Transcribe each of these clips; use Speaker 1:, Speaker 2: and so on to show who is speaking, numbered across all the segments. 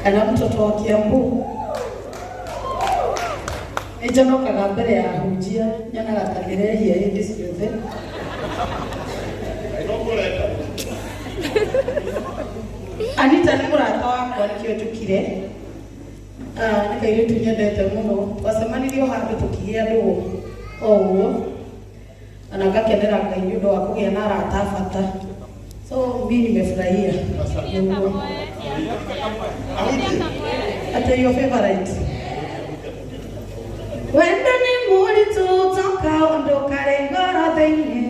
Speaker 1: kana mtoto wa Kiambu ejonokaga mbere ya hunjia nyonaga tagerehia hindi ciothe Anita nĩ mũrata wakwa nĩkĩo njũkire nĩ kairĩtu nyendete mũno twacemanirio handũ tũkĩgĩa andũ o ũguo na ngakenera Ngai nĩ ũndũ wa kũgĩa na arata a bata so mimi nimefurahia Ate your favorite wendo nĩ mũritũ toka ondoka rengoro thĩinĩ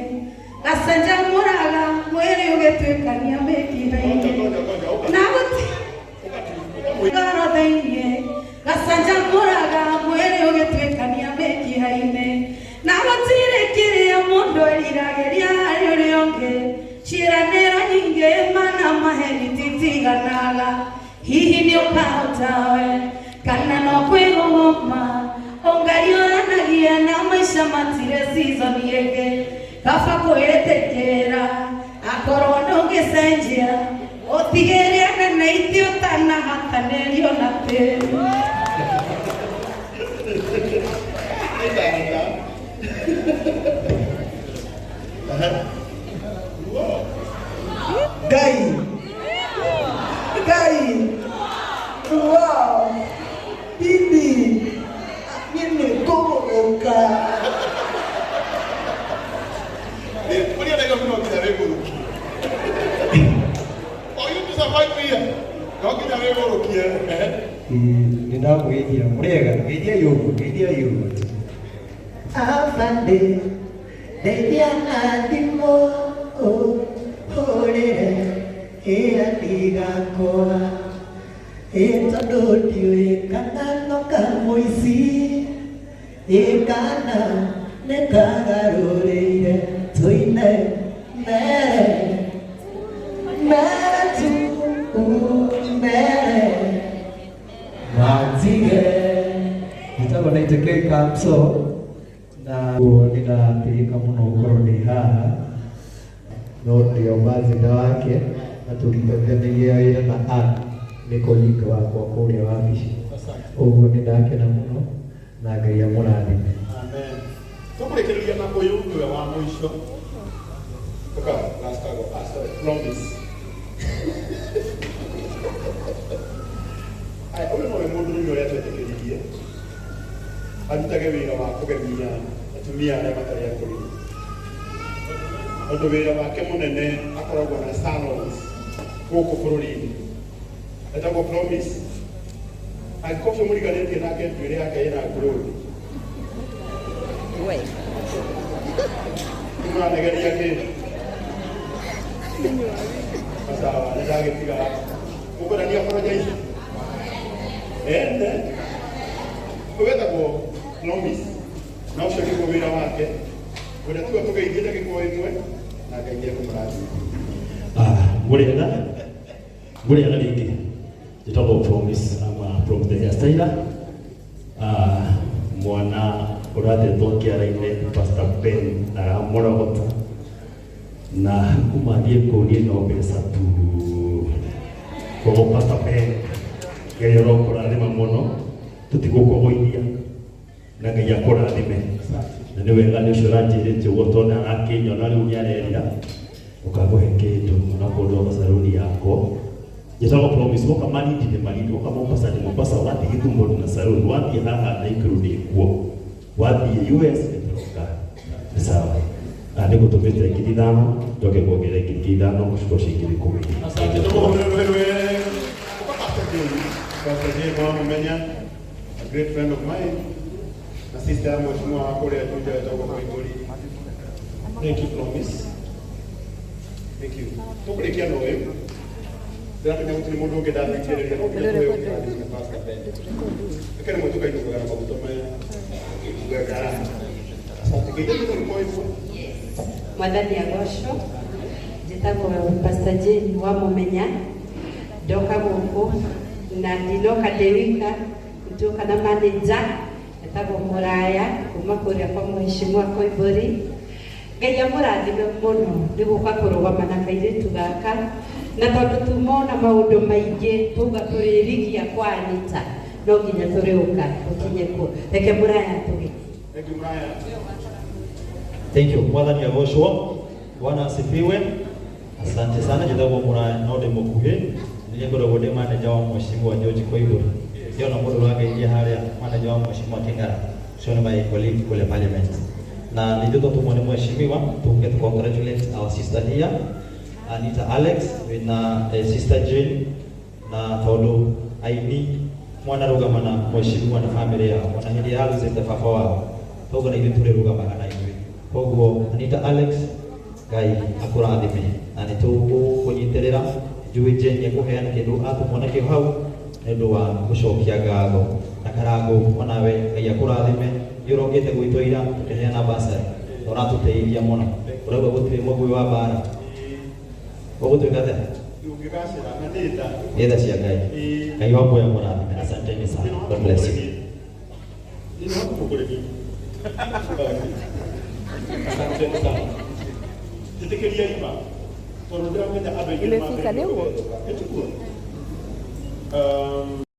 Speaker 1: Gasanja mũraga mwĩrĩ ũgĩtuĩkania mĩkiha-inĩ na gũti ngoro thĩinĩ Gasanja mũraga mwĩrĩ ũgĩtuĩkania mĩkiha-inĩ na gũtirĩ kĩrĩa mũndũ eriragĩria harĩ ũrĩa ũngĩ ciĩranĩro nyingĩ mana maheni titiganaga hihi nĩ ũkahota we kana no kwĩgũgũma Ngai ũranagia na maica matirĩ season ĩngĩ Kaba kwĩĩtĩkĩra akorwo ndũngĩcenjia ũtigĩre nene ithuĩ ũtanahakanĩrio na tĩri
Speaker 2: Ngai wow bibi nini kũgũrũka
Speaker 3: Ninakuidia murega ngeithia yugo
Speaker 2: Afande ndeithia thimo ũhũrĩre ĩra ndigakũra tondũ ndiũĩ kana no kamũici kana nĩ kagarũrĩire tũine mere tu mere matige
Speaker 3: nitagwo naiteke kamso na ninatirika mũno gũkorwo ndĩ haha no ndio mazina wake na tũrutithanirie wĩra na nĩ kũringa wakwa kũrĩa wabici ũguo nĩ ndakena mũno na Ngai amũrathime.
Speaker 4: Amen. Tũkũrĩkĩrĩria na ũyũ nĩwe wa mũico promise ũyũ nowe mũndũ rĩu ũrĩa twetĩkĩririe arutage wĩra wa kũgemia atumia arĩa matarĩ akũrũ tondũ wĩra wake mũnene akoragwo na salons gũkũ bũrũri-inĩ etagwo Promise angĩkorwo ũcio mũriganĩtie nake njuĩrĩ yake ĩna ngũrũri nĩmũranegeria kĩndũ sawa nĩndagĩtiga mũkũrania apologize wetagwo Promise na ũcio nĩguo wĩra wake ũrĩa tuga tũgeithie ndagĩka ĩmwe na Ngai nĩekũmũrathima.
Speaker 5: Mũrĩega rĩngĩ njĩtagwo Promise ama from the hairstyler mwana ũrathetwo kĩara-inĩ Pastor Ben aramũrogota na kuma thiĩ kũu no mbeca tu koguo Pastor Ben Ngai arokũrathima mũno tũtigũkũgũithia na Ngai akũrathime na nĩ wega nĩ ũcio ũranjĩrĩte ũguo tondũ arakĩnyona rĩu nĩarerira ũkagũhe kĩndũ na kũndũ saloni yako njĩtagwo Promise woka marindi woka Mombasa wathiĩ Gĩthumo na saloni wathiĩ haha Naikuru nĩ kuo wathiĩ US nĩtũroka nĩ sawa nĩgũtũmĩte ngiri ithano njoke kuongerera ngiri ithano gũciko ngiri 10.
Speaker 4: Asante Pastor J. Mwamumenya, a great friend of mine, na sister yangu mheshimiwa wako leo tuja toka kwa Igoli. Thank you Promise. Thank you. Tukulekia no wewe. Ndio tunataka mundu ungedathi kile kile kwa wewe kwa Pastor Ben. Akana mtu kaino kwa kwa kutoma kugagara. Asante kile ndio kwa hivyo.
Speaker 6: Mwadhani agosho njĩtagwo Pastor J. Mwamumenya ndoka gũkũ na ndinoka ndĩwika nĩtuoka na manager etagwo Mũraya kuma kũrĩa kwa mheshimiwa Koibori Ngai amũrathime mũno nĩ gũka kũrũgama na kairĩtu gaka na tondu tumona maundu maingi tuga turirigia kwa Anita no nginya turiuka tukinye ku reke Muraya tugi.
Speaker 4: Thank you, Muraya.
Speaker 5: Thank you. Mwathani agoshwo. Bwana asifiwe. Asante sana jithago Muraya no de mukuhi. Niye ngoragwo ndi manager wa Mheshimiwa George Koimburi. Ndio na mundu wangeithia haria manager wa Mheshimiwa King'ara. Sio my colleague kule parliament. Na ndio tumwone Mheshimiwa to congratulate our sister here Anita Alex na sister Jane na tondu aini mwana rugamana Mheshimiwa na family yao wana hili halu zete baba wao togo na ithu turirugamaga na ithuĩ koguo Anita Alex Ngai akurathime na nĩ tũkũnyitĩrĩra njũĩ Jane kuheana kĩndũ atumwona kĩo hau nĩ ũndũ wa gũcokia ngatho na Karangũ onawe Ngai akurathime yurogete gwitũira tũkĩheana basari ũratũteithia mũno ũrauga gũtirĩ mũgwĩ wa bara ũgũtuĩka atĩa Ngetha cia Ngai. Ngai wako ya mũrathime. Asanteni sana. God bless you.
Speaker 4: Asanteni sana. Titekeria ima. Tondũ ndĩramenya andũ aingĩ
Speaker 7: Imefika leo.